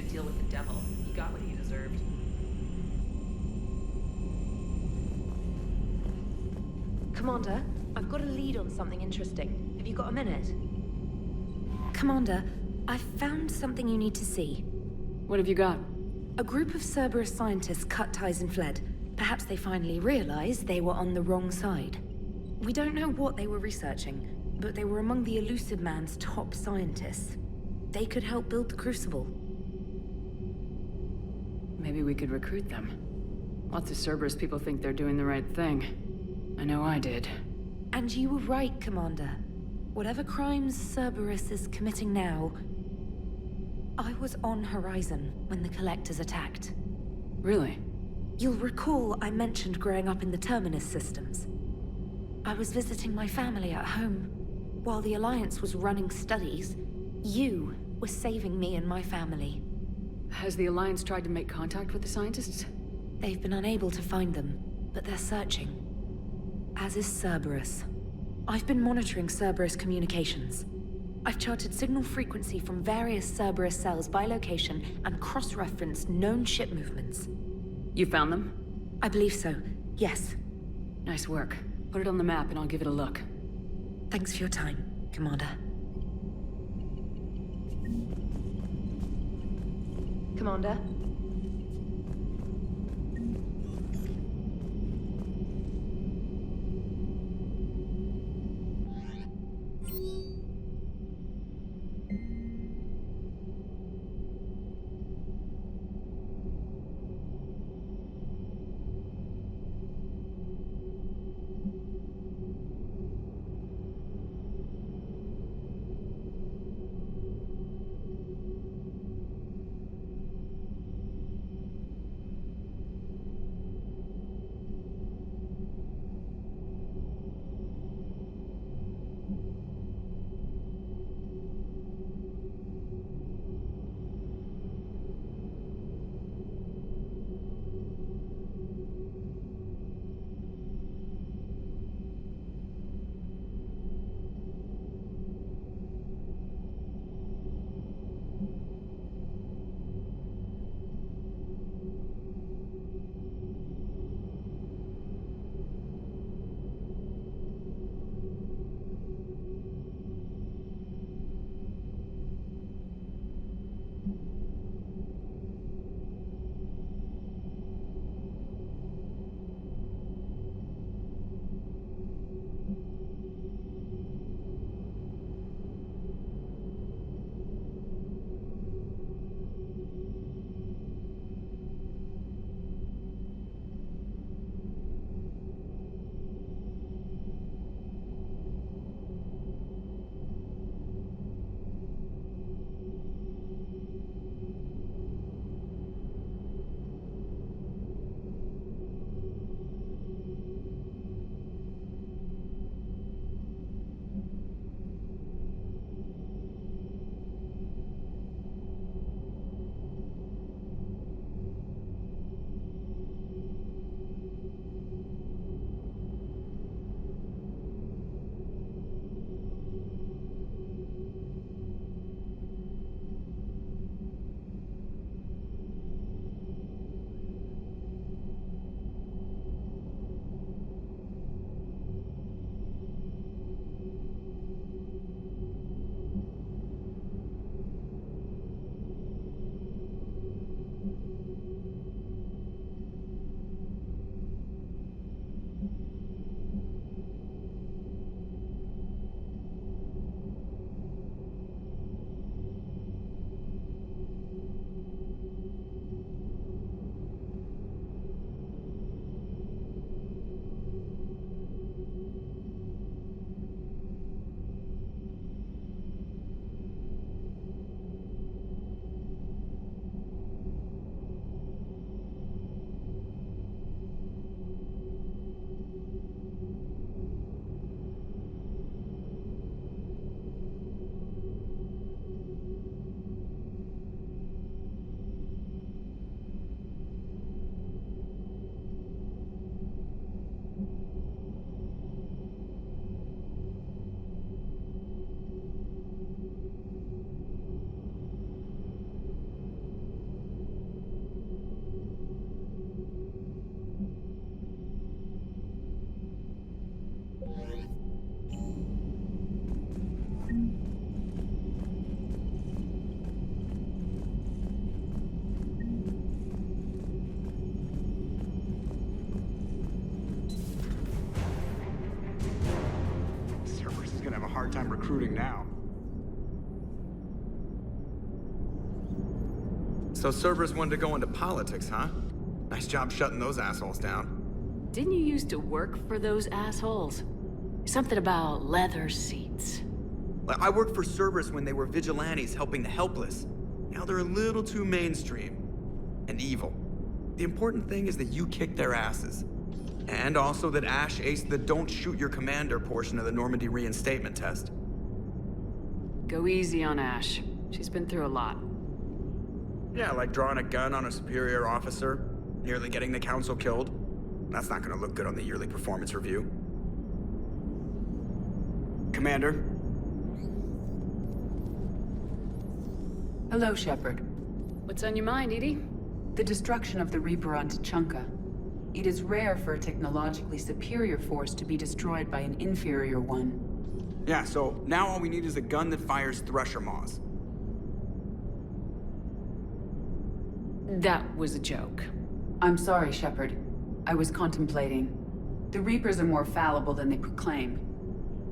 to deal with the devil. He got what he deserved. Commander, I've got a lead on something interesting. Have you got a minute? Commander, I've found something you need to see. What have you got? A group of Cerberus scientists cut ties and fled. Perhaps they finally realized they were on the wrong side. We don't know what they were researching, but they were among the Elusive Man's top scientists. They could help build the Crucible. Maybe we could recruit them. Lots of Cerberus people think they're doing the right thing. I know I did. And you were right, Commander. Whatever crimes Cerberus is committing now, I was on Horizon when the Collectors attacked. Really? You'll recall I mentioned growing up in the Terminus systems. I was visiting my family at home. While the Alliance was running studies, you were saving me and my family. Has the Alliance tried to make contact with the scientists? They've been unable to find them, but they're searching. As is Cerberus. I've been monitoring Cerberus communications. I've charted signal frequency from various Cerberus cells by location and cross-referenced known ship movements. You found them? I believe so, yes. Nice work. Put it on the map and I'll give it a look. Thanks for your time, Commander. Commander? time recruiting now. So Cerberus wanted to go into politics, huh? Nice job shutting those assholes down. Didn't you used to work for those assholes? Something about leather seats. I worked for Cerberus when they were vigilantes helping the helpless. Now they're a little too mainstream. And evil. The important thing is that you kicked their asses. And also that Ash aced the don't shoot your commander portion of the Normandy reinstatement test. Go easy on Ash. She's been through a lot. Yeah, like drawing a gun on a superior officer, nearly getting the council killed. That's not gonna look good on the yearly performance review. Commander? Hello, Shepard. What's on your mind, Edie? The destruction of the Reaper on Tuchanka. It is rare for a technologically superior force to be destroyed by an inferior one. Yeah, so now all we need is a gun that fires Thresher Maws. That was a joke. I'm sorry, Shepard. I was contemplating. The Reapers are more fallible than they proclaim.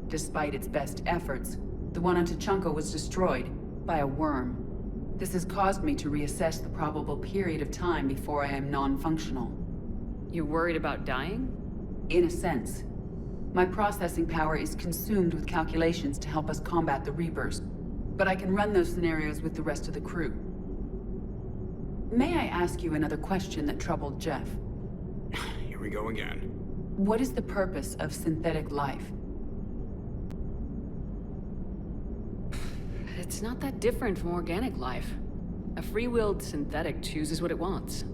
Despite its best efforts, the one on Tuchanka was destroyed by a worm. This has caused me to reassess the probable period of time before I am non-functional. You worried about dying? In a sense. My processing power is consumed with calculations to help us combat the Reapers, but I can run those scenarios with the rest of the crew. May I ask you another question that troubled Jeff? Here we go again. What is the purpose of synthetic life? It's not that different from organic life. A free-willed synthetic chooses what it wants.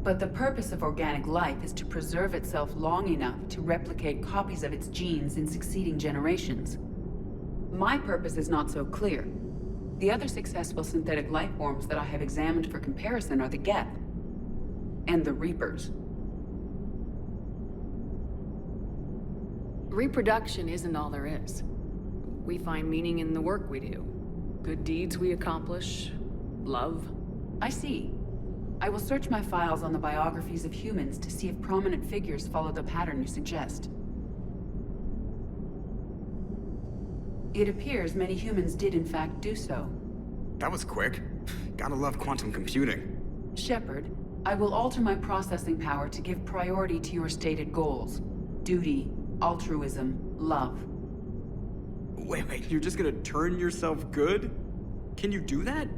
But the purpose of organic life is to preserve itself long enough to replicate copies of its genes in succeeding generations. My purpose is not so clear. The other successful synthetic life forms that I have examined for comparison are the Geth and the Reapers. Reproduction isn't all there is. We find meaning in the work we do. Good deeds we accomplish. Love. I see. I will search my files on the biographies of humans to see if prominent figures follow the pattern you suggest. It appears many humans did in fact do so. That was quick. Gotta love quantum computing. Shepard, I will alter my processing power to give priority to your stated goals. Duty, altruism, love. Wait, you're just gonna turn yourself good? Can you do that?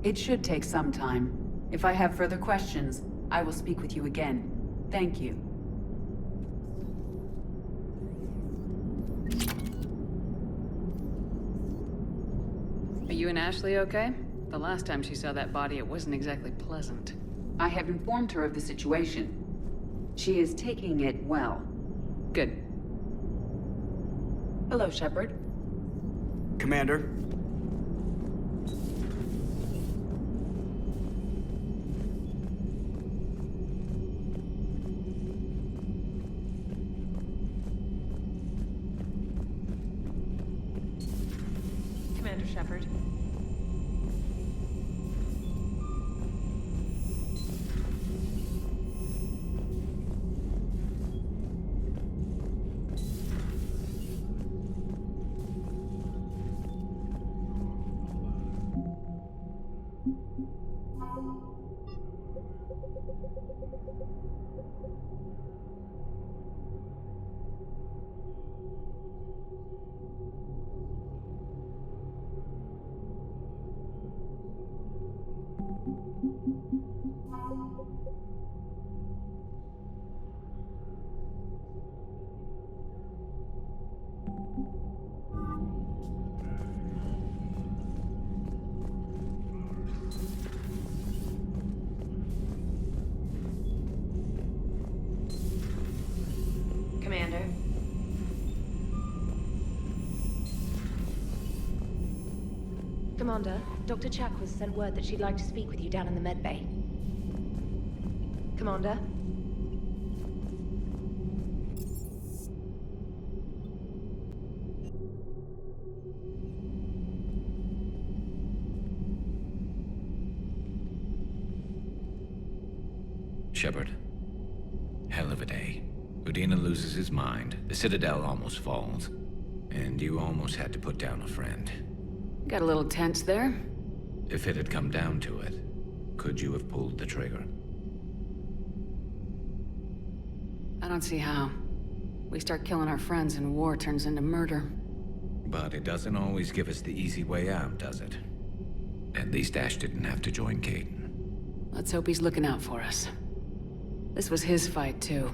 It should take some time. If I have further questions, I will speak with you again. Thank you. Are you and Ashley okay? The last time she saw that body, it wasn't exactly pleasant. I have informed her of the situation. She is taking it well. Good. Hello, Shepard. Commander? Commander Shepard. Commander. Commander, Dr. Chakwas sent word that she'd like to speak with you down in the med bay. Commander? Shepard. Hell of a day. Udina loses his mind. The Citadel almost falls. And you almost had to put down a friend. Got a little tense there. If it had come down to it, could you have pulled the trigger? I don't see how. We start killing our friends and war turns into murder. But it doesn't always give us the easy way out, does it? At least Ash didn't have to join Caden. Let's hope he's looking out for us. This was his fight, too.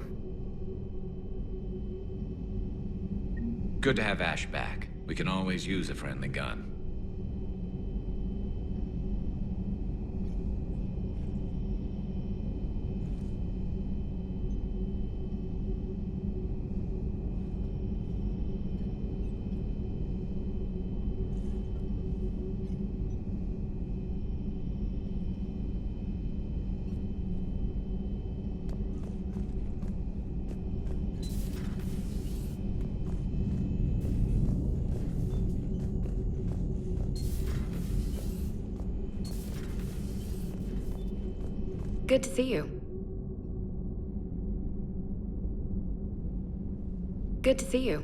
Good to have Ash back. We can always use a friendly gun. Good to see you. Good to see you.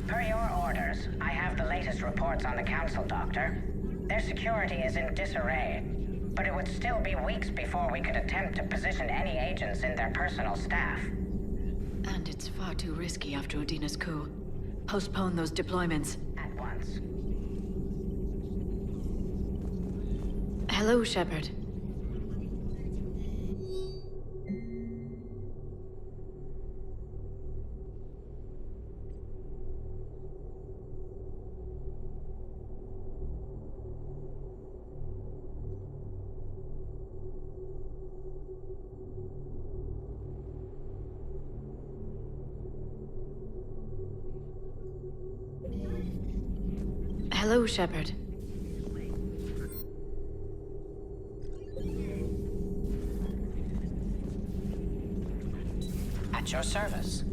Per your orders, I have the latest reports on the Council, Doctor. Their security is in disarray, but it would still be weeks before we could attempt to position any agents in their personal staff. And it's far too risky after Udina's coup. Postpone those deployments. At once. Hello, Shepard. Hello, Shepard. At your service.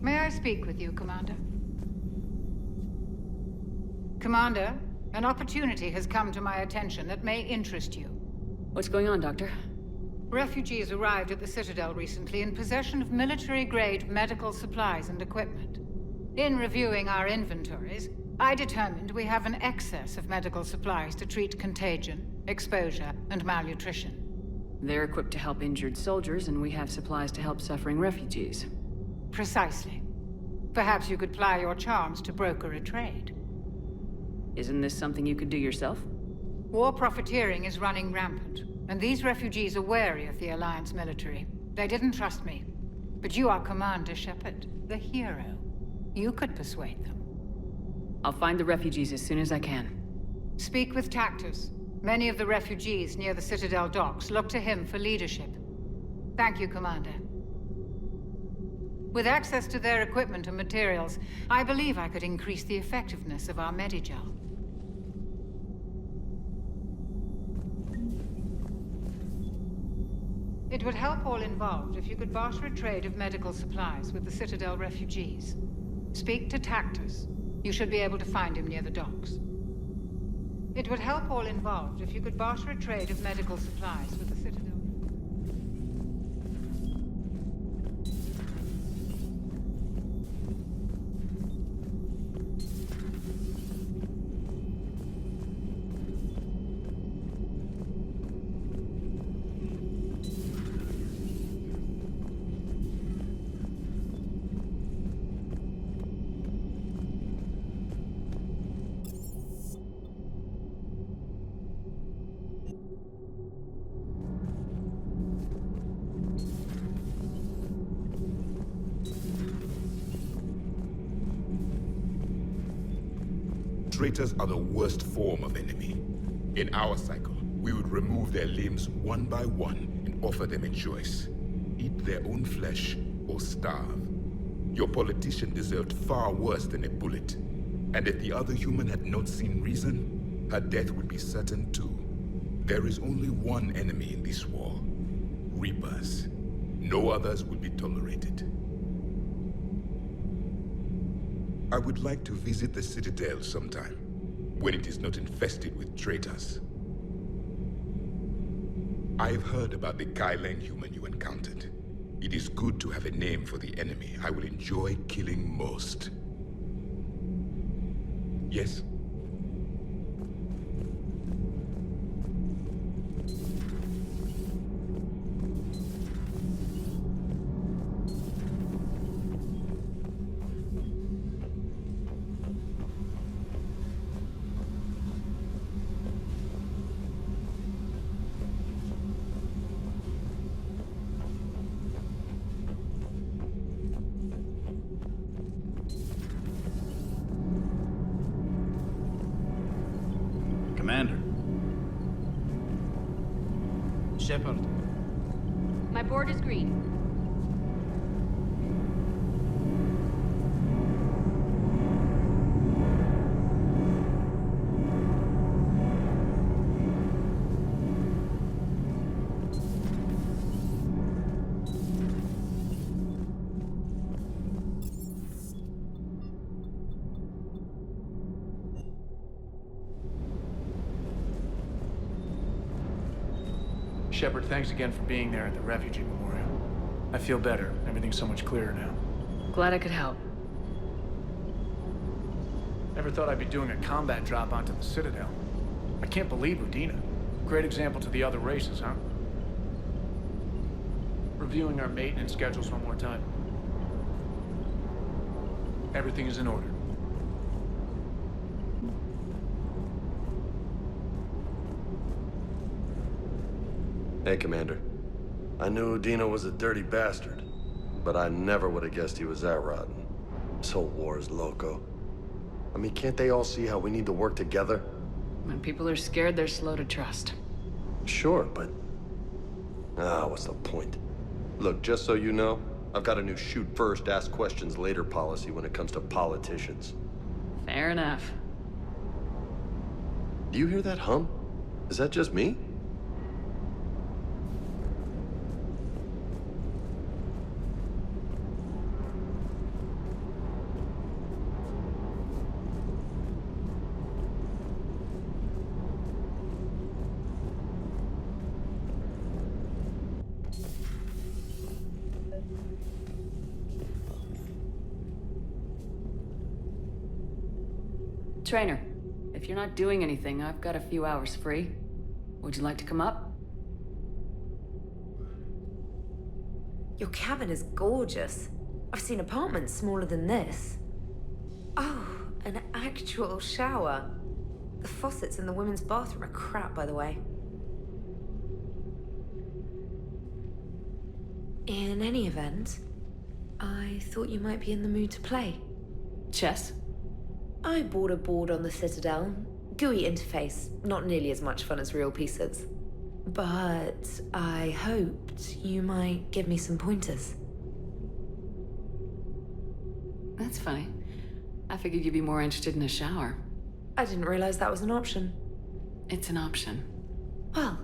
May I speak with you, Commander? Commander, an opportunity has come to my attention that may interest you. What's going on, Doctor? Refugees arrived at the Citadel recently in possession of military-grade medical supplies and equipment. In reviewing our inventories, I determined we have an excess of medical supplies to treat contagion, exposure, and malnutrition. They're equipped to help injured soldiers, and we have supplies to help suffering refugees. Precisely. Perhaps you could ply your charms to broker a trade. Isn't this something you could do yourself? War profiteering is running rampant, and these refugees are wary of the Alliance military. They didn't trust me. But you are Commander Shepard, the hero. You could persuade them. I'll find the refugees as soon as I can. Speak with Tactus. Many of the refugees near the Citadel docks look to him for leadership. Thank you, Commander. With access to their equipment and materials, I believe I could increase the effectiveness of our Medigel. It would help all involved if you could barter a trade of medical supplies with the Citadel refugees. Speak to Tactus. You should be able to find him near the docks. It would help all involved if you could barter a trade of medical supplies with the Citadel. Traitors are the worst form of enemy. In our cycle, we would remove their limbs one by one and offer them a choice. Eat their own flesh or starve. Your politician deserved far worse than a bullet. And if the other human had not seen reason, her death would be certain too. There is only one enemy in this war. Reapers. No others will be tolerated. I would like to visit the Citadel sometime, when it is not infested with traitors. I've heard about the Kylane human you encountered. It is good to have a name for the enemy I will enjoy killing most. Yes? Commander. Shepard. My board is green. Shepard, thanks again for being there at the Refugee Memorial. I feel better. Everything's so much clearer now. Glad I could help. Never thought I'd be doing a combat drop onto the Citadel. I can't believe Udina. Great example to the other races, huh? Reviewing our maintenance schedules one more time. Everything is in order. Hey, Commander. I knew Udina was a dirty bastard, but I never would have guessed he was that rotten. This whole war is loco. I mean, can't they all see how we need to work together? When people are scared, they're slow to trust. Sure, but... what's the point? Look, just so you know, I've got a new shoot first, ask questions later policy when it comes to politicians. Fair enough. Do you hear that hum? Is that just me? Trainer, if you're not doing anything, I've got a few hours free. Would you like to come up? Your cabin is gorgeous. I've seen apartments smaller than this. Oh, an actual shower. The faucets in the women's bathroom are crap, by the way. In any event, I thought you might be in the mood to play. Chess? I bought a board on the Citadel. GUI interface, not nearly as much fun as real pieces. But I hoped you might give me some pointers. That's funny. I figured you'd be more interested in a shower. I didn't realize that was an option. It's an option. Well,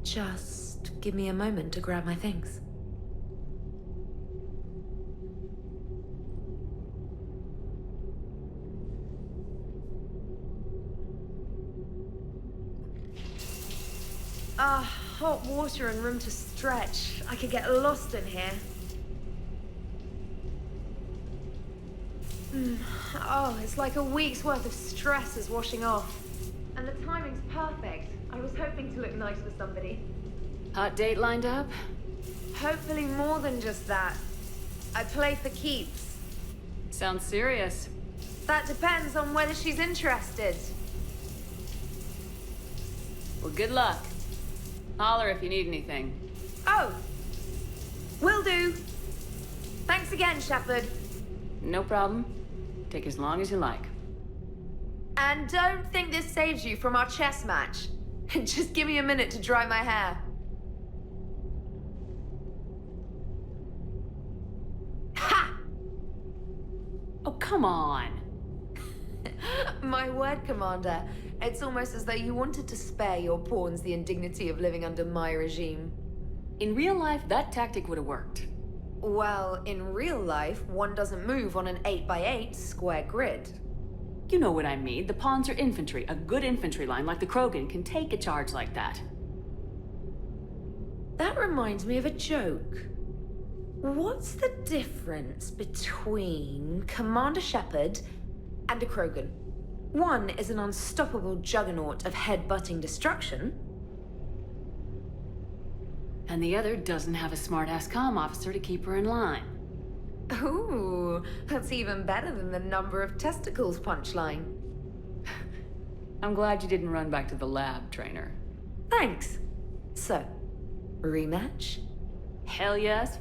just give me a moment to grab my things. Hot water and room to stretch. I could get lost in here. Oh, it's like a week's worth of stress is washing off. And the timing's perfect. I was hoping to look nice for somebody. Hot date lined up? Hopefully more than just that. I play for keeps. Sounds serious. That depends on whether she's interested. Well, good luck. Holler if you need anything. Oh! Will do! Thanks again, Shepard. No problem. Take as long as you like. And don't think this saves you from our chess match. Just give me a minute to dry my hair. Ha! Oh, come on. My word, Commander. It's almost as though you wanted to spare your pawns the indignity of living under my regime. In real life, that tactic would have worked. Well, in real life, one doesn't move on an 8x8 square grid. You know what I mean. The pawns are infantry. A good infantry line like the Krogan can take a charge like that. That reminds me of a joke. What's the difference between Commander Shepard and a Krogan? One is an unstoppable juggernaut of head-butting destruction. And the other doesn't have a smart-ass comm officer to keep her in line. Ooh, that's even better than the number of testicles punchline. I'm glad you didn't run back to the lab, Trainer. Thanks. So, rematch? Hell yes.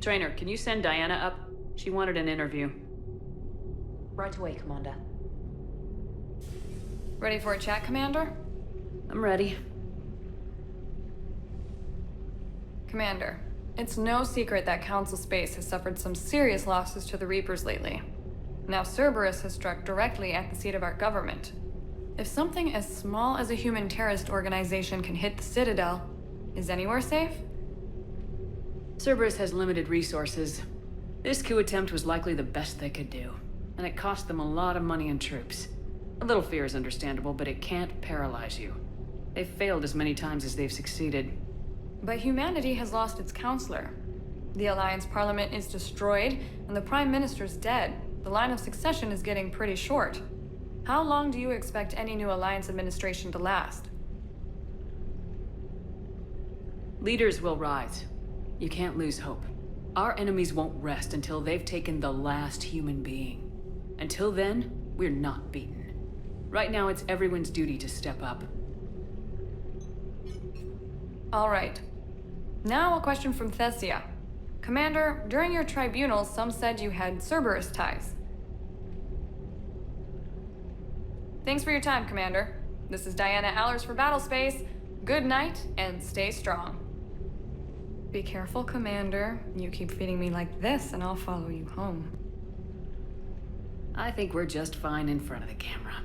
Trainer, can you send Diana up? She wanted an interview. Right away, Commander. Ready for a chat, Commander? I'm ready. Commander, it's no secret that Council Space has suffered some serious losses to the Reapers lately. Now Cerberus has struck directly at the seat of our government. If something as small as a human terrorist organization can hit the Citadel, is anywhere safe? Cerberus has limited resources. This coup attempt was likely the best they could do, and it cost them a lot of money and troops. A little fear is understandable, but it can't paralyze you. They've failed as many times as they've succeeded. But humanity has lost its counselor. The Alliance Parliament is destroyed, and the Prime Minister's dead. The line of succession is getting pretty short. How long do you expect any new Alliance administration to last? Leaders will rise. You can't lose hope. Our enemies won't rest until they've taken the last human being. Until then, we're not beaten. Right now, it's everyone's duty to step up. All right. Now a question from Thessia. Commander, during your tribunal, some said you had Cerberus ties. Thanks for your time, Commander. This is Diana Allers for Battlespace. Good night, and stay strong. Be careful, Commander. You keep feeding me like this, and I'll follow you home. I think we're just fine in front of the camera.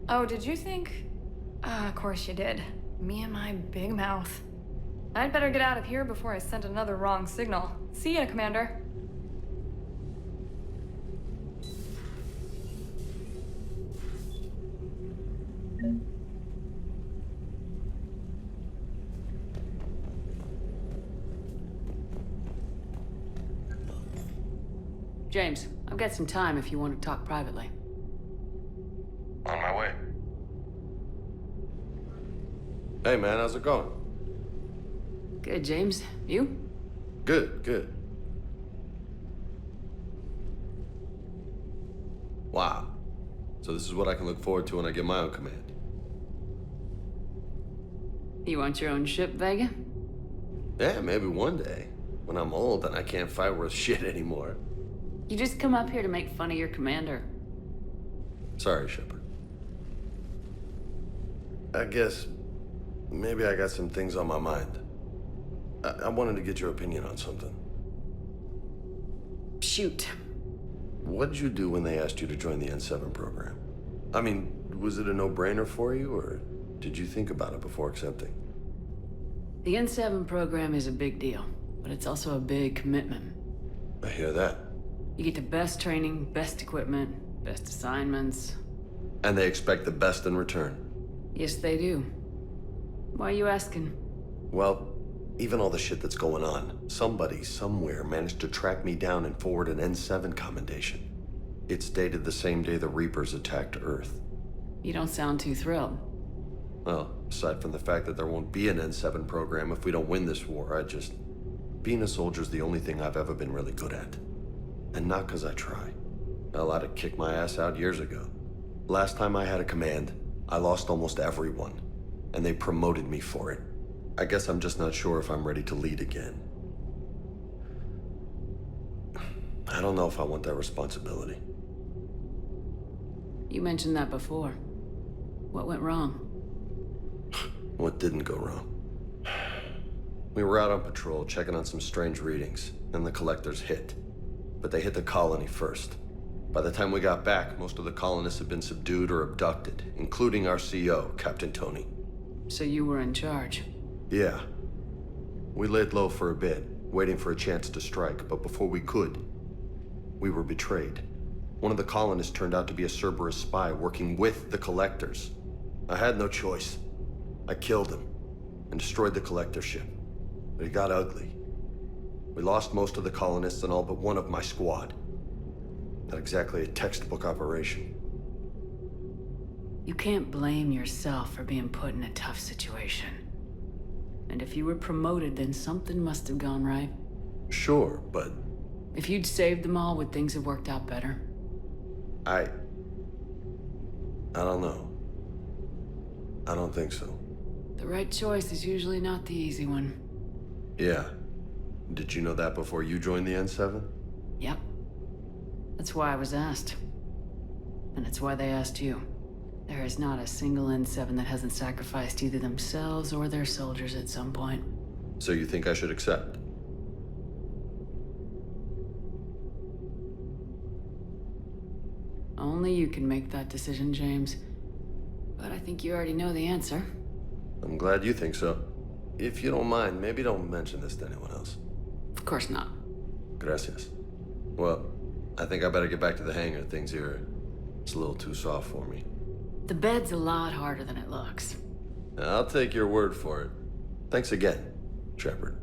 Oh, did you think? Of course you did. Me and my big mouth. I'd better get out of here before I send another wrong signal. See ya, Commander. James, I've got some time if you want to talk privately. On my way. Hey, man, how's it going? Good, James. You? Good, good. Wow. So this is what I can look forward to when I get my own command. You want your own ship, Vega? Yeah, maybe one day. When I'm old and I can't fight worth shit anymore. You just come up here to make fun of your commander. Sorry, Shepard. I guess maybe I got some things on my mind. I wanted to get your opinion on something. Shoot. What did you do when they asked you to join the N7 program? I mean, was it a no-brainer for you, or did you think about it before accepting? The N7 program is a big deal, but it's also a big commitment. I hear that. You get the best training, best equipment, best assignments. And they expect the best in return. Yes, they do. Why are you asking? Well, even all the shit that's going on, somebody somewhere managed to track me down and forward an N7 commendation. It's dated the same day the Reapers attacked Earth. You don't sound too thrilled. Well, aside from the fact that there won't be an N7 program if we don't win this war, Being a soldier's the only thing I've ever been really good at. And not 'cause I try. Hell, I'd have kicked my ass out years ago. Last time I had a command, I lost almost everyone, and they promoted me for it. I guess I'm just not sure if I'm ready to lead again. I don't know if I want that responsibility. You mentioned that before. What went wrong? What didn't go wrong? We were out on patrol, checking on some strange readings, and the collectors hit. But they hit the colony first. By the time we got back, most of the colonists had been subdued or abducted, including our CO, Captain Tony. So you were in charge? Yeah. We laid low for a bit, waiting for a chance to strike, but before we could, we were betrayed. One of the colonists turned out to be a Cerberus spy working with the collectors. I had no choice. I killed him and destroyed the collector ship. But it got ugly. We lost most of the colonists and all but one of my squad. Not exactly a textbook operation. You can't blame yourself for being put in a tough situation. And if you were promoted, then something must have gone right. Sure, but... If you'd saved them all, would things have worked out better? I don't know. I don't think so. The right choice is usually not the easy one. Yeah. Did you know that before you joined the N7? Yep. That's why I was asked. And it's why they asked you. There is not a single N7 that hasn't sacrificed either themselves or their soldiers at some point. So you think I should accept? Only you can make that decision, James. But I think you already know the answer. I'm glad you think so. If you don't mind, maybe don't mention this to anyone else. Of course not. Gracias. Well, I think I better get back to the hangar. Things here, it's a little too soft for me. The bed's a lot harder than it looks. I'll take your word for it. Thanks again, Shepard.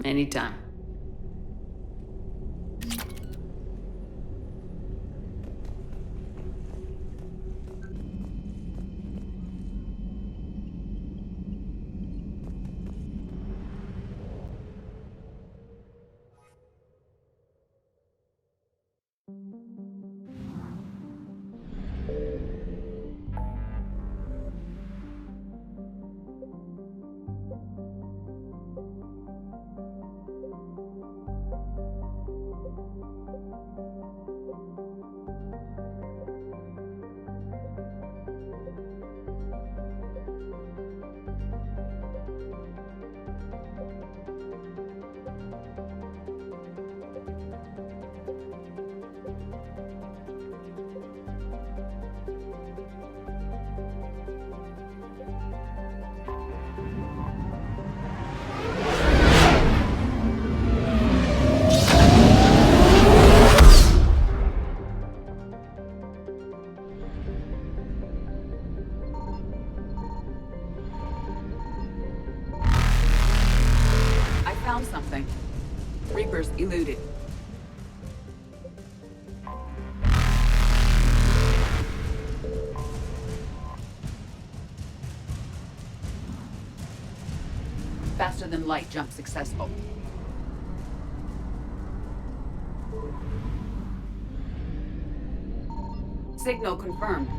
Anytime. Found something. Reapers eluded. Faster than light jump successful. Signal confirmed.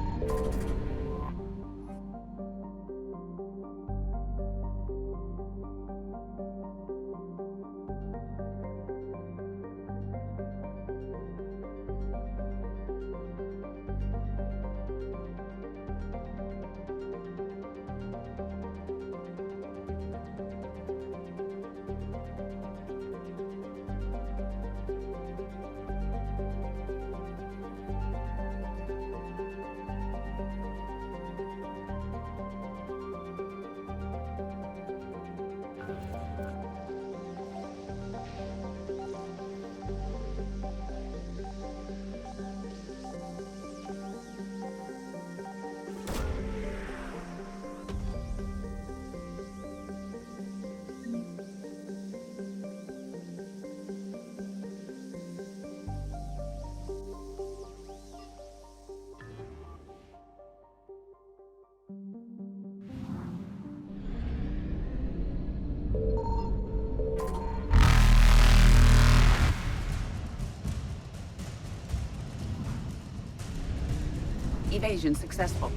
Evasion successful.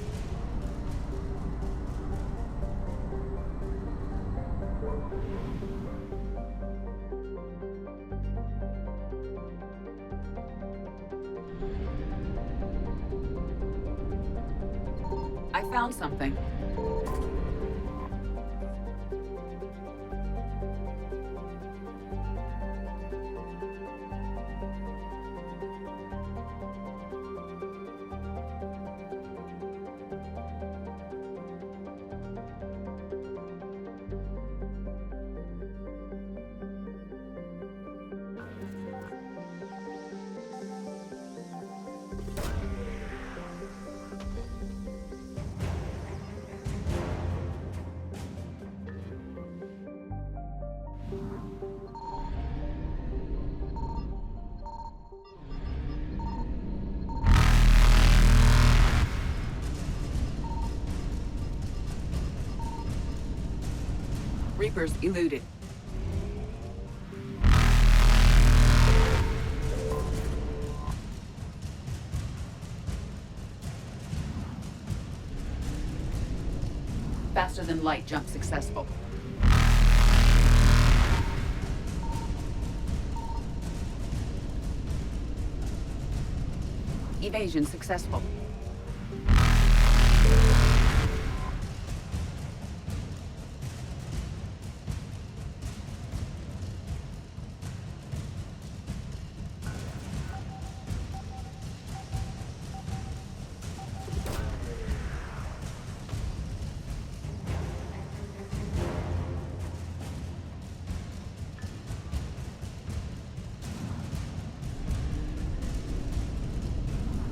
I found something. Reapers eluded. Faster than light jump successful. Evasion successful.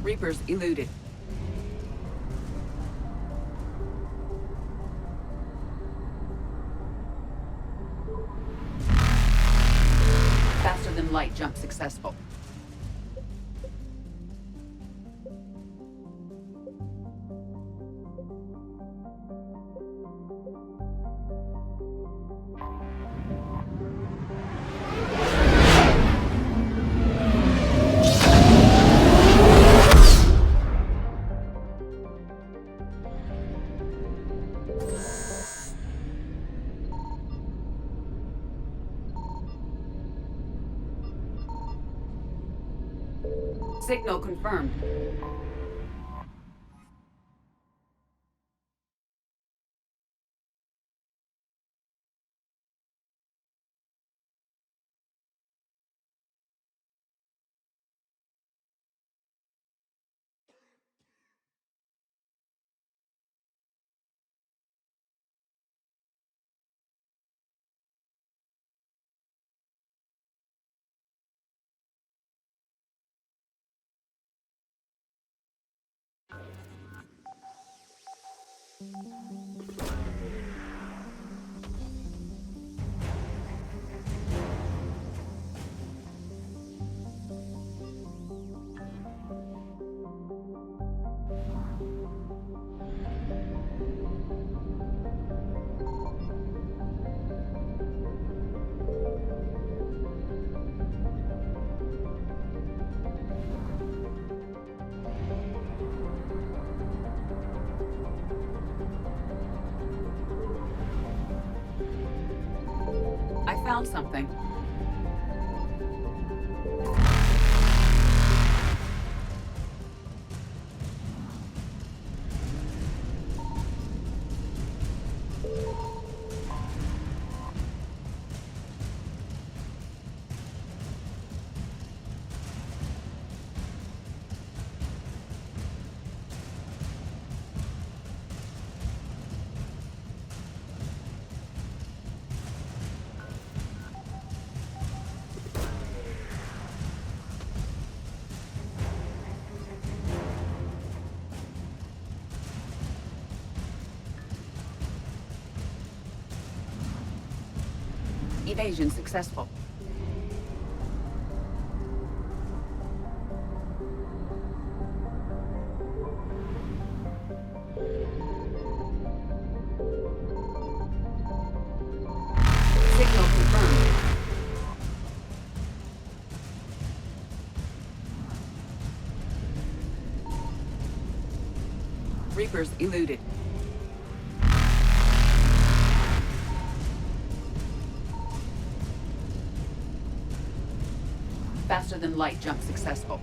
Reapers eluded. Faster than light jump successful. Signal confirmed. I found something. Evasion successful. Signal confirmed. Reapers eluded. Faster than light jump successful.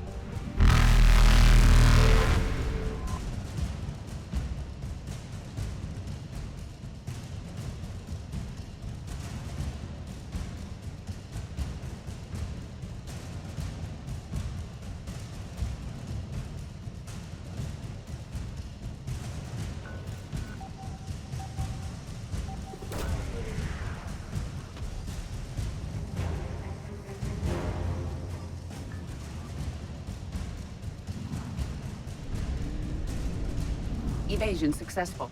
Evasion successful.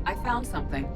I found something.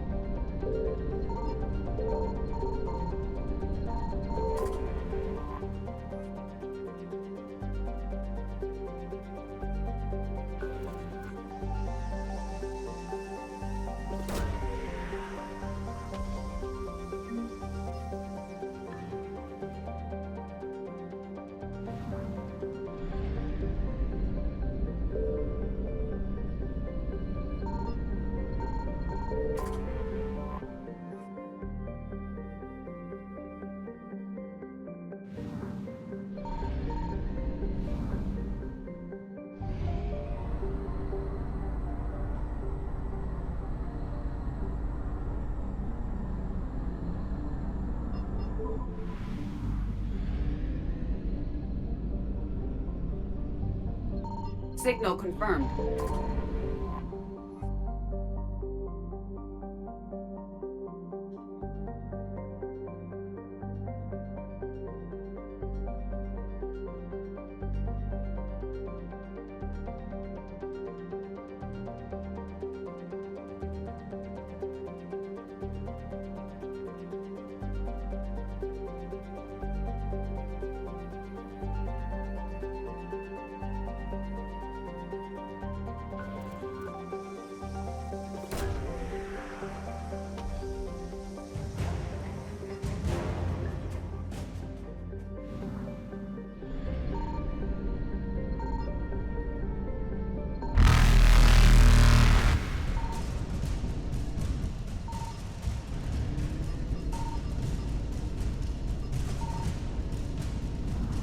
Signal confirmed.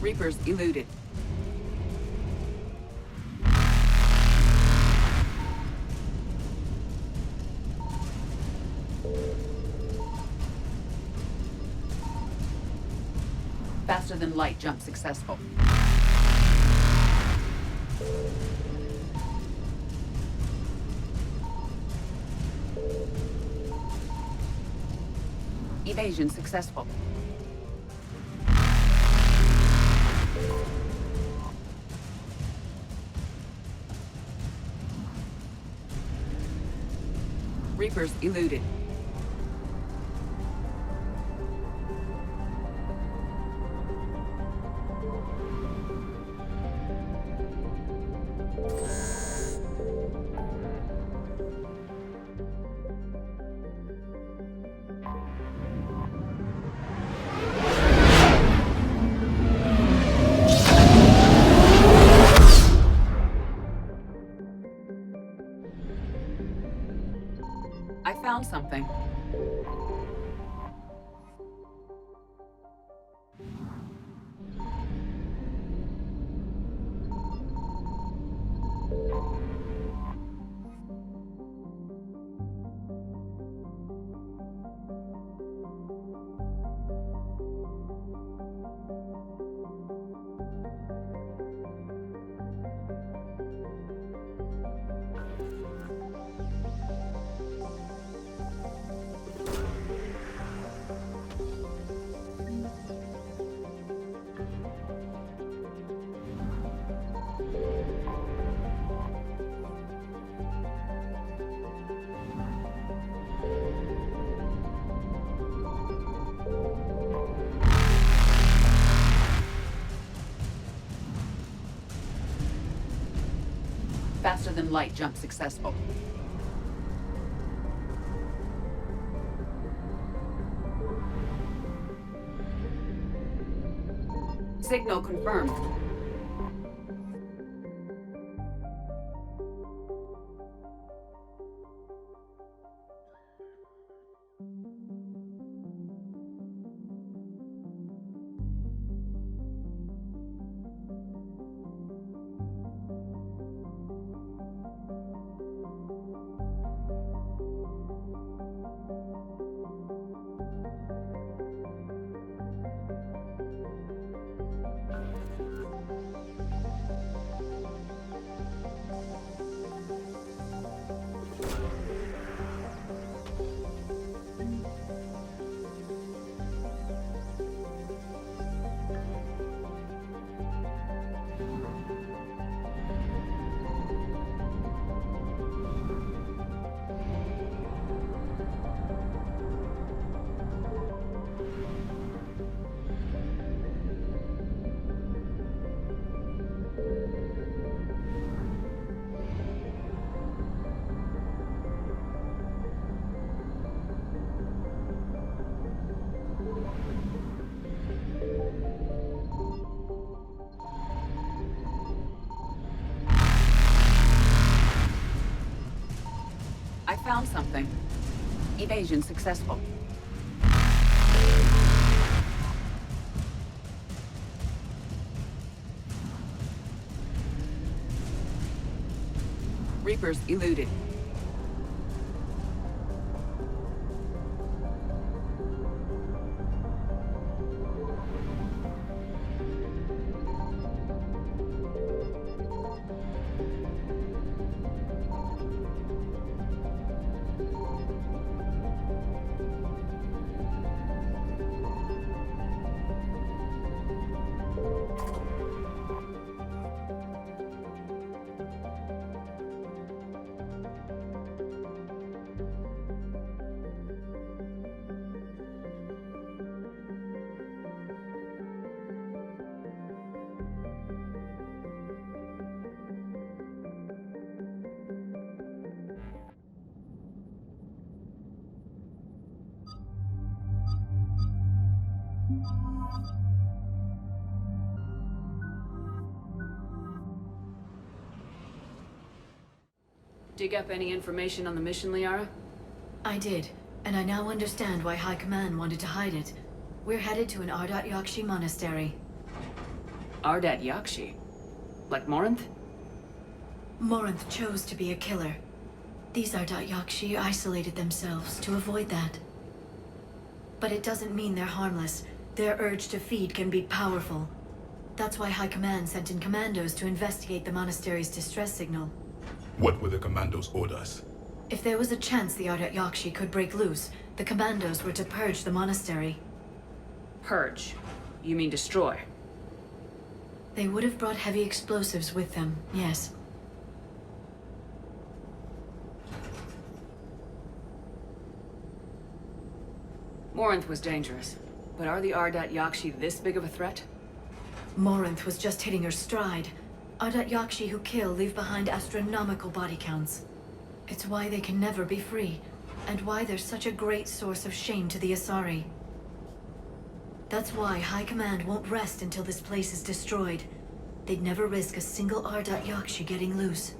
Reapers eluded. Faster than light jump successful. Evasion successful. Reapers eluded. I found something. Faster than light jump successful. Signal confirmed. I found something. Evasion successful. Reapers eluded. Dig up any information on the mission, Liara? I did, and I now understand why High Command wanted to hide it. We're headed to an Ardat Yakshi monastery. Ardat Yakshi? Like Morinth? Morinth chose to be a killer. These Ardat Yakshi isolated themselves to avoid that. But it doesn't mean they're harmless. Their urge to feed can be powerful. That's why High Command sent in commandos to investigate the monastery's distress signal. What were the commandos' orders? If there was a chance the Ardat Yakshi could break loose, the commandos were to purge the monastery. Purge? You mean destroy? They would have brought heavy explosives with them, yes. Morinth was dangerous, but are the Ardat Yakshi this big of a threat? Morinth was just hitting her stride. Ardat Yakshi who kill leave behind astronomical body counts. It's why they can never be free, and why they're such a great source of shame to the Asari. That's why High Command won't rest until this place is destroyed. They'd never risk a single Ardat Yakshi getting loose.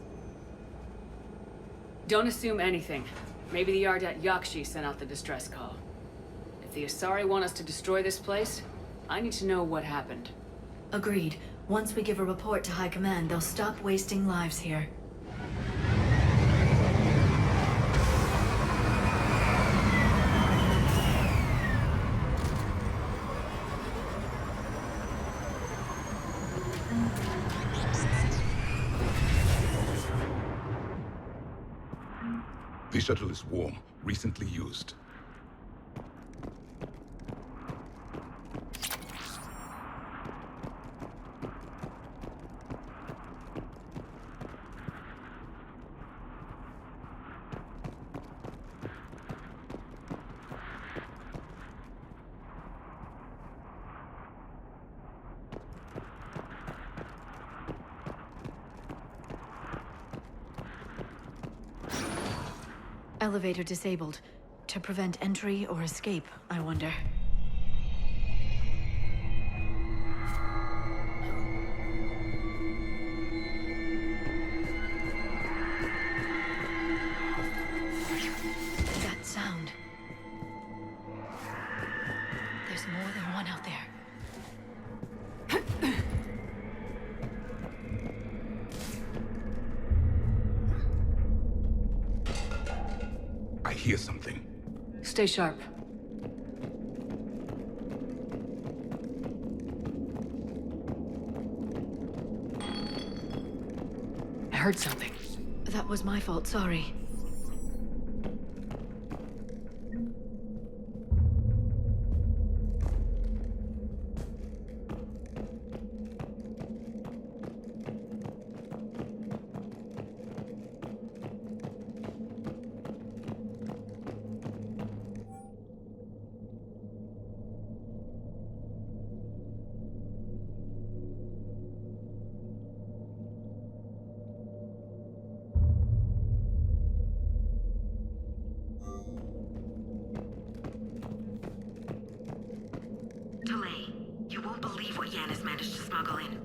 Don't assume anything. Maybe the Ardat Yakshi sent out the distress call. If the Asari want us to destroy this place, I need to know what happened. Agreed. Once we give a report to High Command, they'll stop wasting lives here. The shuttle is warm, recently used. Elevator disabled. To prevent entry or escape, I wonder. There's more than one out there. I hear something. Stay sharp. I heard something. That was my fault, sorry. Delay. You won't believe what Yanis managed to smuggle in.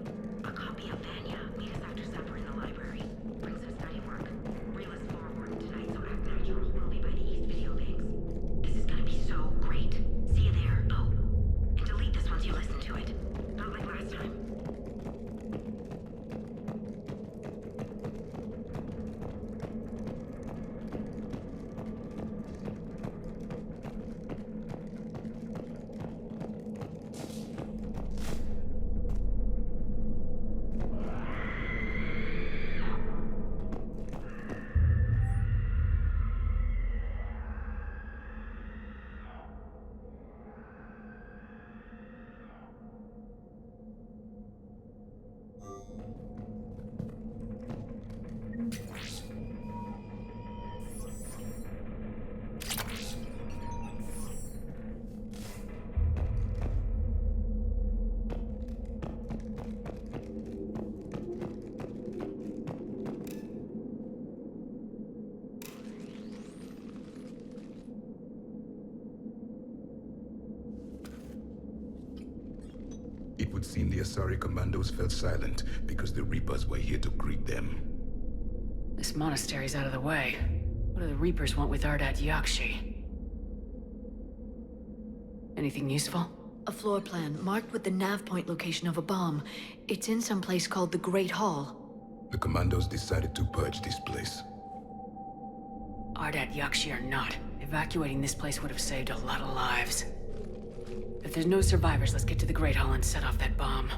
A copy of Vanya. Meet us after supper in the library. Brings her study work. Reel is forward tonight, so act natural. We'll be by the East Video Banks. This is gonna be so great. See you there. Oh, and delete this once you listen to it. Not like last time. It would seem the Asari commandos fell silent because the Reapers were here to greet them. This monastery's out of the way. What do the Reapers want with Ardat Yakshi? Anything useful? A floor plan marked with the nav point location of a bomb. It's in some place called the Great Hall. The commandos decided to purge this place. Ardat Yakshi or not, evacuating this place would have saved a lot of lives. If there's no survivors, let's get to the Great Hall and set off that bomb.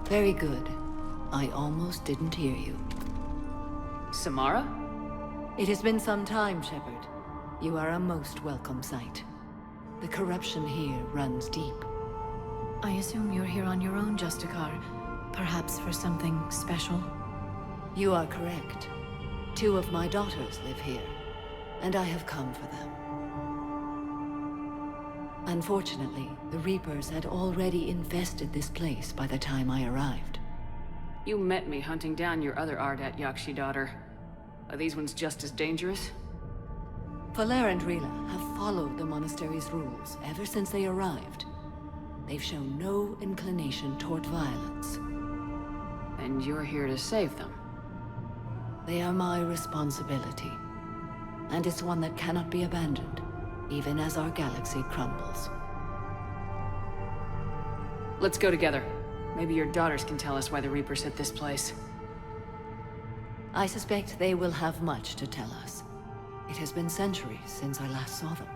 Very good. I almost didn't hear you. Samara? It has been some time, Shepard. You are a most welcome sight. The corruption here runs deep. I assume you're here on your own, Justicar. Perhaps for something special? You are correct. 2 of my daughters live here, and I have come for them. Unfortunately, the Reapers had already infested this place by the time I arrived. You met me hunting down your other Ardat Yakshi daughter. Are these ones just as dangerous? Falere and Rila have followed the monastery's rules ever since they arrived. They've shown no inclination toward violence. And you're here to save them? They are my responsibility. And it's one that cannot be abandoned, even as our galaxy crumbles. Let's go together. Maybe your daughters can tell us why the Reapers hit this place. I suspect they will have much to tell us. It has been centuries since I last saw them.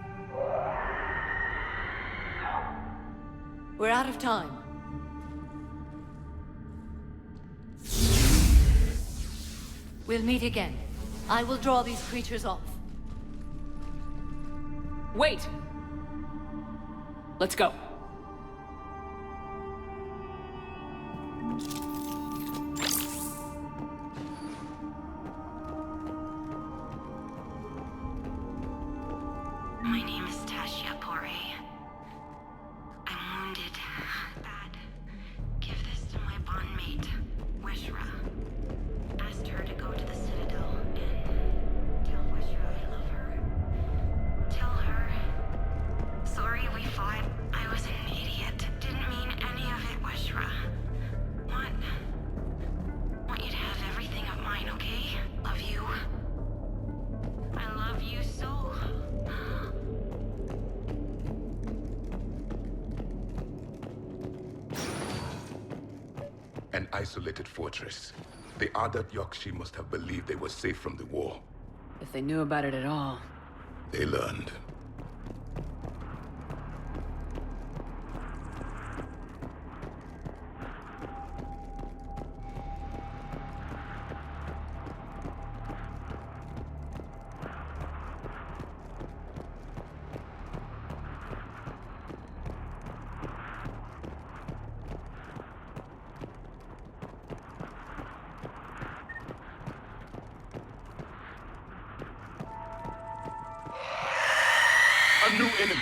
We're out of time. We'll meet again. I will draw these creatures off. Wait! Let's go. My name is Tasha Pore. I'm wounded. Bad. Give this to my bondmate, Weshra. Asked her to go to the Citadel and tell Weshra I love her. Tell her. Sorry we fought. I was an idiot. Didn't mean any of it, Weshra. Want you to have everything of mine, okay? Love you. I love you so. An isolated fortress. The Ardat Yakshi must have believed they were safe from the war. If they knew about it at all. They learned. A new enemy.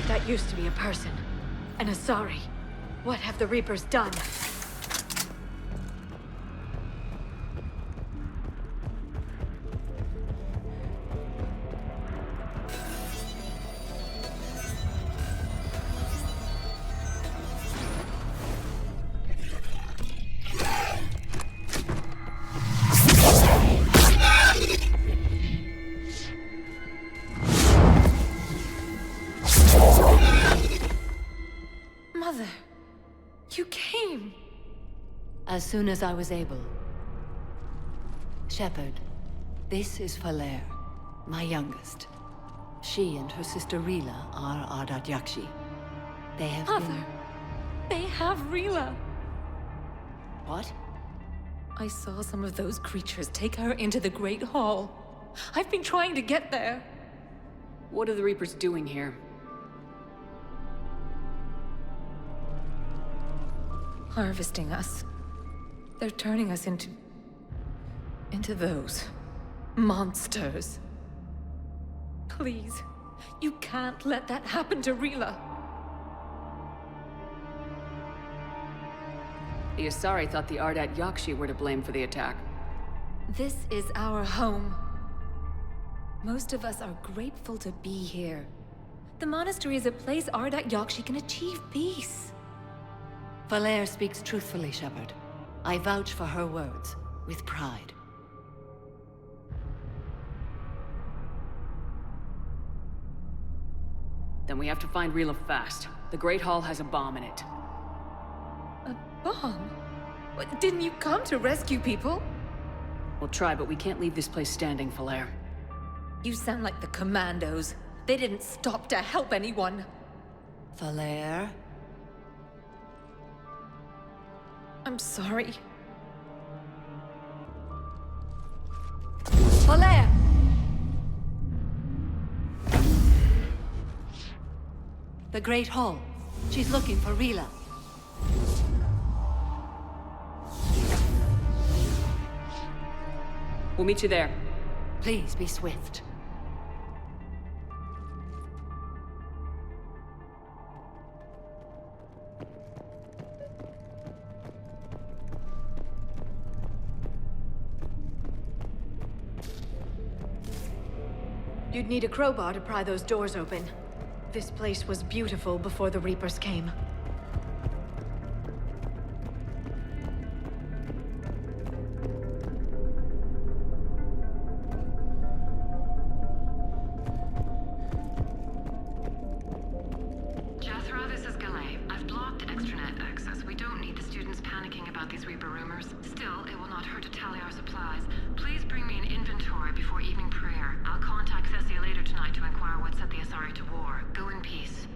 That used to be a person. An Asari. What have the Reapers done? Mother, you came. As soon as I was able. Shepard, this is Falere, my youngest. She and her sister Rila are Ardat Yakshi. They have Mother, they have Rila. What? I saw some of those creatures take her into the Great Hall. I've been trying to get there. What are the Reapers doing here? Harvesting us. They're turning us into those monsters. Please, you can't let that happen to Rila. The Asari thought the Ardat Yakshi were to blame for the attack. This is our home. Most of us are grateful to be here. The monastery is a place Ardat Yakshi can achieve peace. Falere speaks truthfully, Shepard. I vouch for her words, with pride. Then we have to find Rila fast. The Great Hall has a bomb in it. A bomb? What, didn't you come to rescue people? We'll try, but we can't leave this place standing, Falere. You sound like the Commandos. They didn't stop to help anyone. Falere? I'm sorry. Falere! The Great Hall. She's looking for Rila. We'll meet you there. Please be swift. You'd need a crowbar to pry those doors open. This place was beautiful before the Reapers came. Jethro, this is Galay. I've blocked extranet access. We don't need the students panicking about these Reaper rumors. Still, it will not hurt to tally our supplies. Please bring me an inventory before evening prayer. I'll contact Cessia later tonight to inquire what set the Asari to war. Go in peace.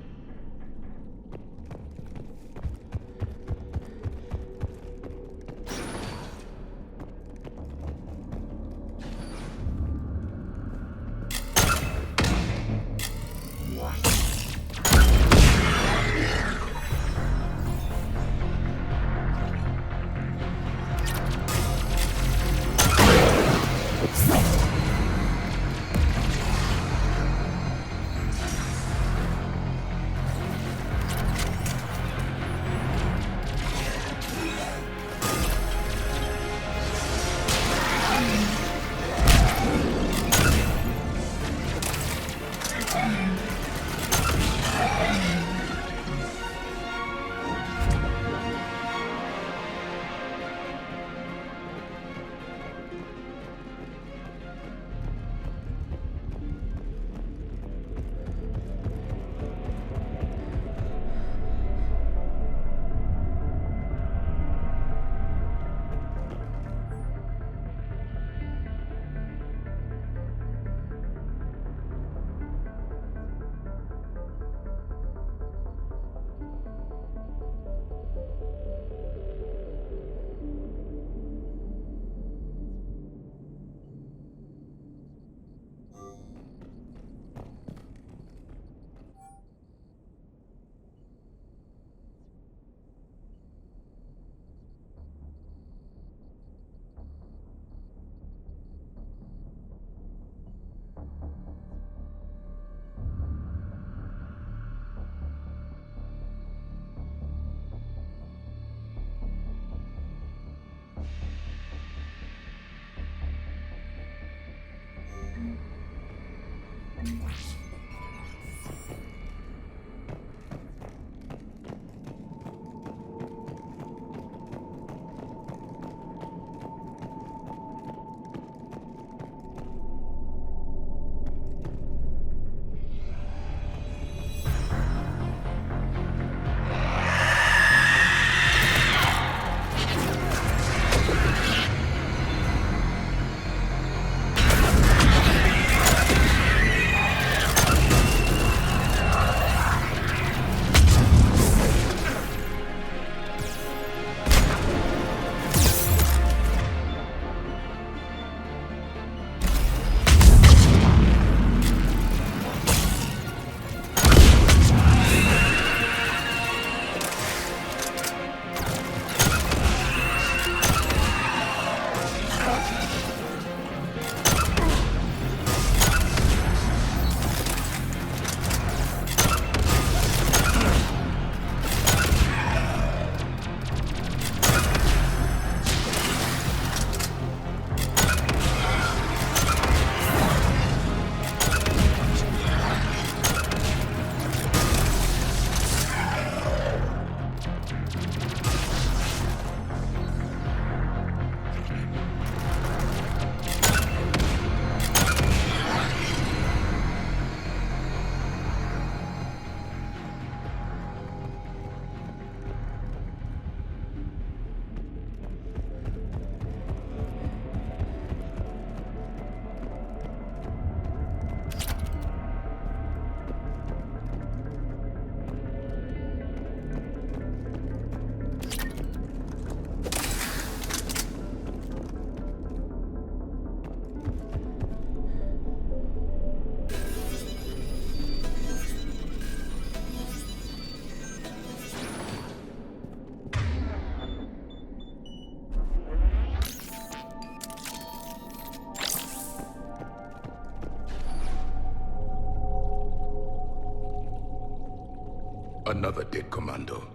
Another dead commando.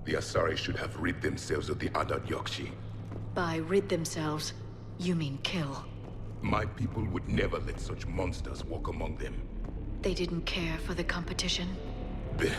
The Asari should have rid themselves of the Adat Yakshi. By rid themselves, you mean kill. My people would never let such monsters walk among them. They didn't care for the competition? Blech.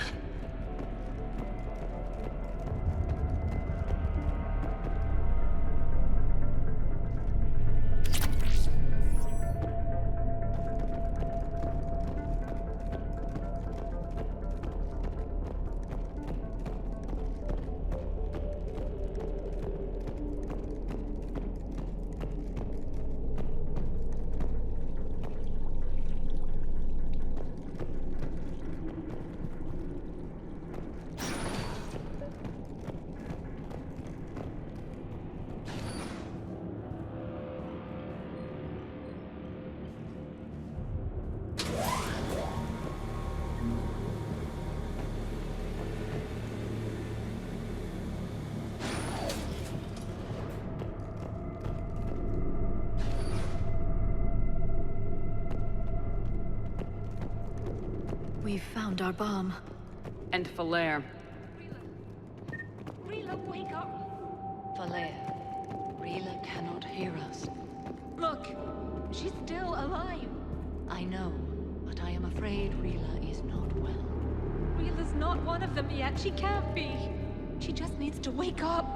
We've found our bomb. And Falere. Rila, wake up! Falere, Rila cannot hear us. Look, she's still alive. I know, but I am afraid Rila is not well. Rila's not one of them yet. She can't be. She just needs to wake up.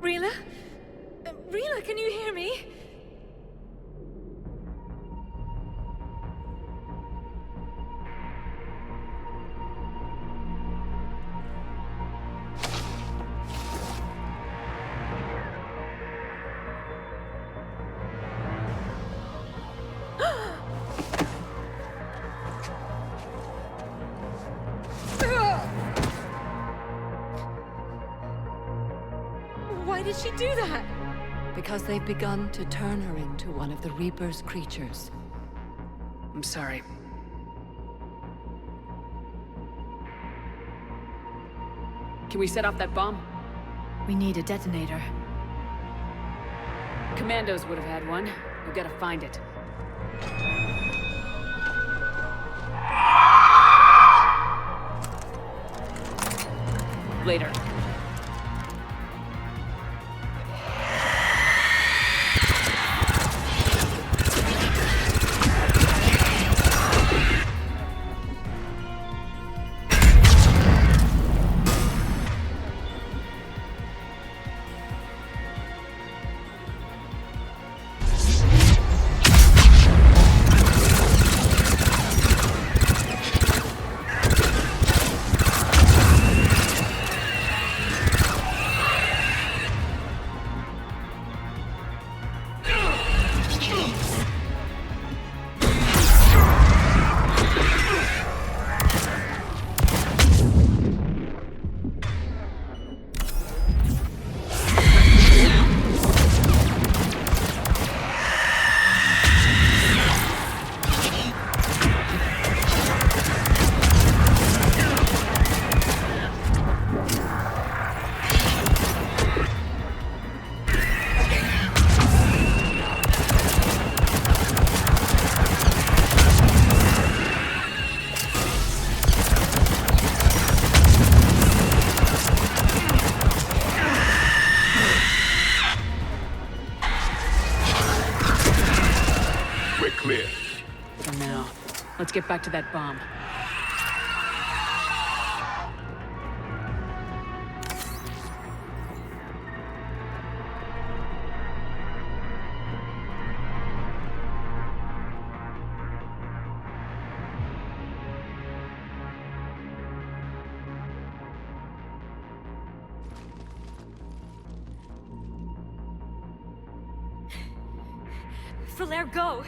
Rila? Rila, can you hear me? Why did she do that? Because they've begun to turn her into one of the Reaper's creatures. I'm sorry. Can we set off that bomb? We need a detonator. Commandos would have had one. We gotta find it. Later. Let's get back to that bomb. Falere, go!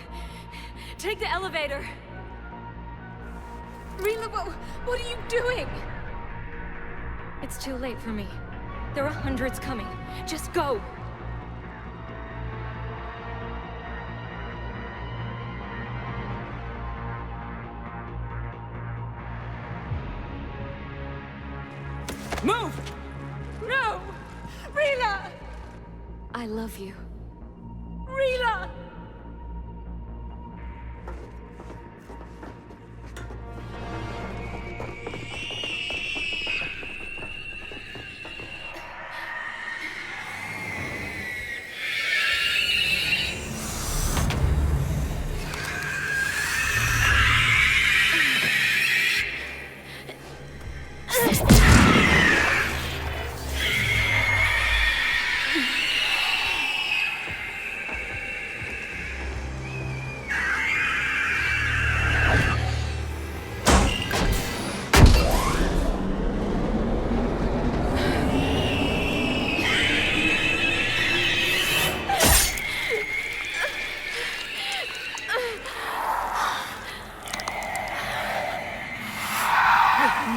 Take the elevator! Rila, what are you doing? It's too late for me. There are hundreds coming. Just go! Move! No! Rila! I love you. Rila!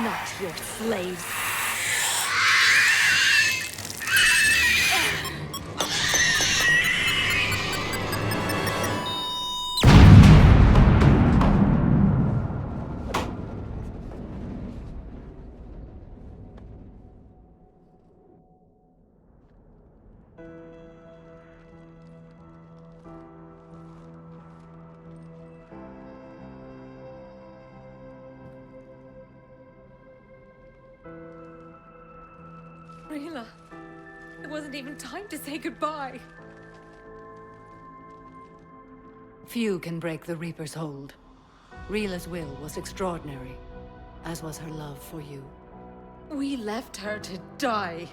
Not your slaves. Rila, it wasn't even time to say goodbye. Few can break the Reaper's hold. Rila's will was extraordinary, as was her love for you. We left her to die.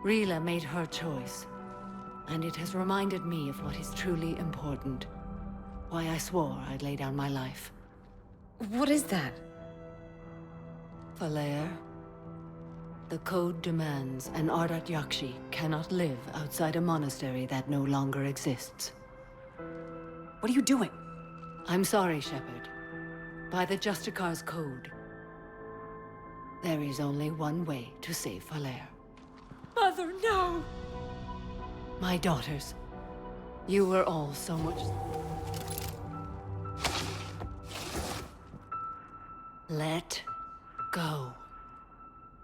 Rila made her choice, and it has reminded me of what is truly important. Why I swore I'd lay down my life. What is that? Falere, the code demands an Ardat Yakshi cannot live outside a monastery that no longer exists. What are you doing? I'm sorry, Shepard. By the Justicar's code, there is only one way to save Falere. Mother, no! My daughters, you were all so much... Let go.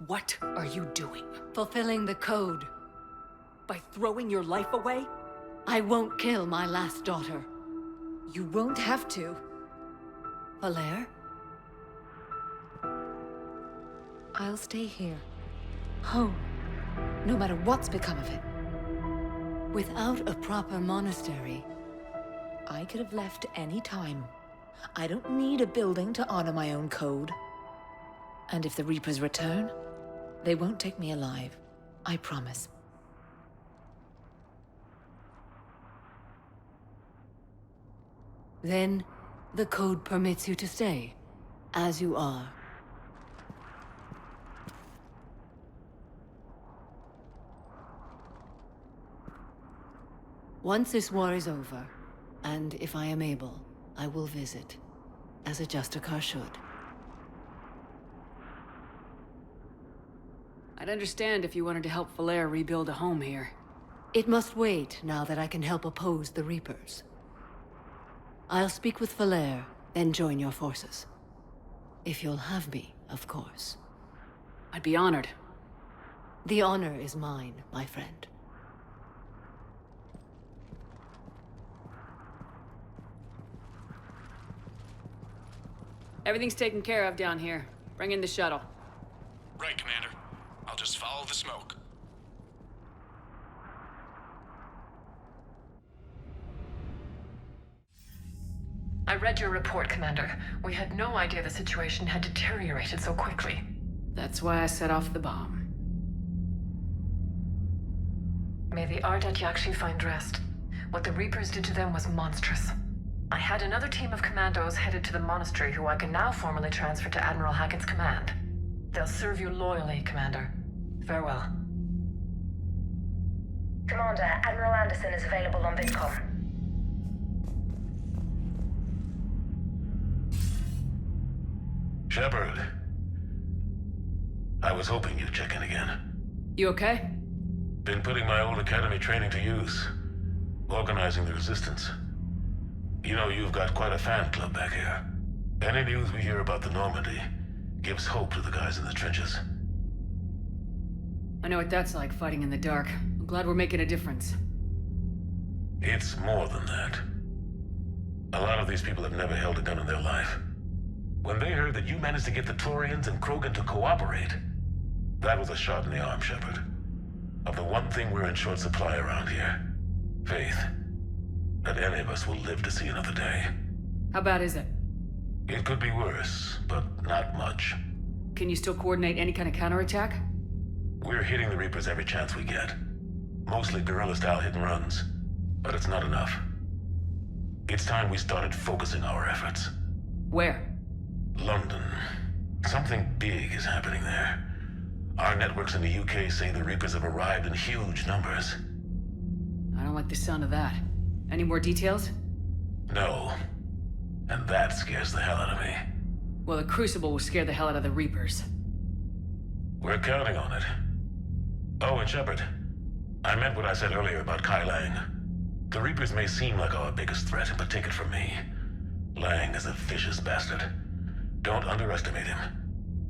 What are you doing? Fulfilling the code. By throwing your life away? I won't kill my last daughter. You won't have to. Falere? I'll stay here. Home. No matter what's become of it. Without a proper monastery... I could have left any time. I don't need a building to honor my own code. And if the Reapers return, they won't take me alive. I promise. Then, the code permits you to stay, as you are. Once this war is over, and if I am able, I will visit, as a Justicar should. I'd understand if you wanted to help Falere rebuild a home here. It must wait now that I can help oppose the Reapers. I'll speak with Falere, then join your forces. If you'll have me, of course. I'd be honored. The honor is mine, my friend. Everything's taken care of down here. Bring in the shuttle. Right, Commander. I'll just follow the smoke. I read your report, Commander. We had no idea the situation had deteriorated so quickly. That's why I set off the bomb. May the Ardat Yakshi find rest. What the Reapers did to them was monstrous. I had another team of commandos headed to the monastery who I can now formally transfer to Admiral Hackett's command. They'll serve you loyally, Commander. Farewell. Commander, Admiral Anderson is available on VidCom. Shepard. I was hoping you'd check in again. You okay? Been putting my old academy training to use. Organizing the resistance. You know, you've got quite a fan club back here. Any news we hear about the Normandy gives hope to the guys in the trenches. I know what that's like, fighting in the dark. I'm glad we're making a difference. It's more than that. A lot of these people have never held a gun in their life. When they heard that you managed to get the Turians and Krogan to cooperate, that was a shot in the arm, Shepard. Of the one thing we're in short supply around here. Faith. That any of us will live to see another day. How bad is it? It could be worse, but not much. Can you still coordinate any kind of counterattack? We're hitting the Reapers every chance we get. Mostly guerrilla-style hit-and-runs, but it's not enough. It's time we started focusing our efforts. Where? London. Something big is happening there. Our networks in the UK say the Reapers have arrived in huge numbers. I don't like the sound of that. Any more details? No. And that scares the hell out of me. Well, the Crucible will scare the hell out of the Reapers. We're counting on it. Oh, and Shepard, I meant what I said earlier about Kai Lang. The Reapers may seem like our biggest threat, but take it from me. Lang is a vicious bastard. Don't underestimate him.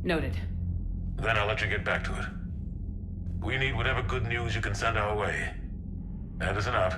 Noted. Then I'll let you get back to it. We need whatever good news you can send our way. Anderson out.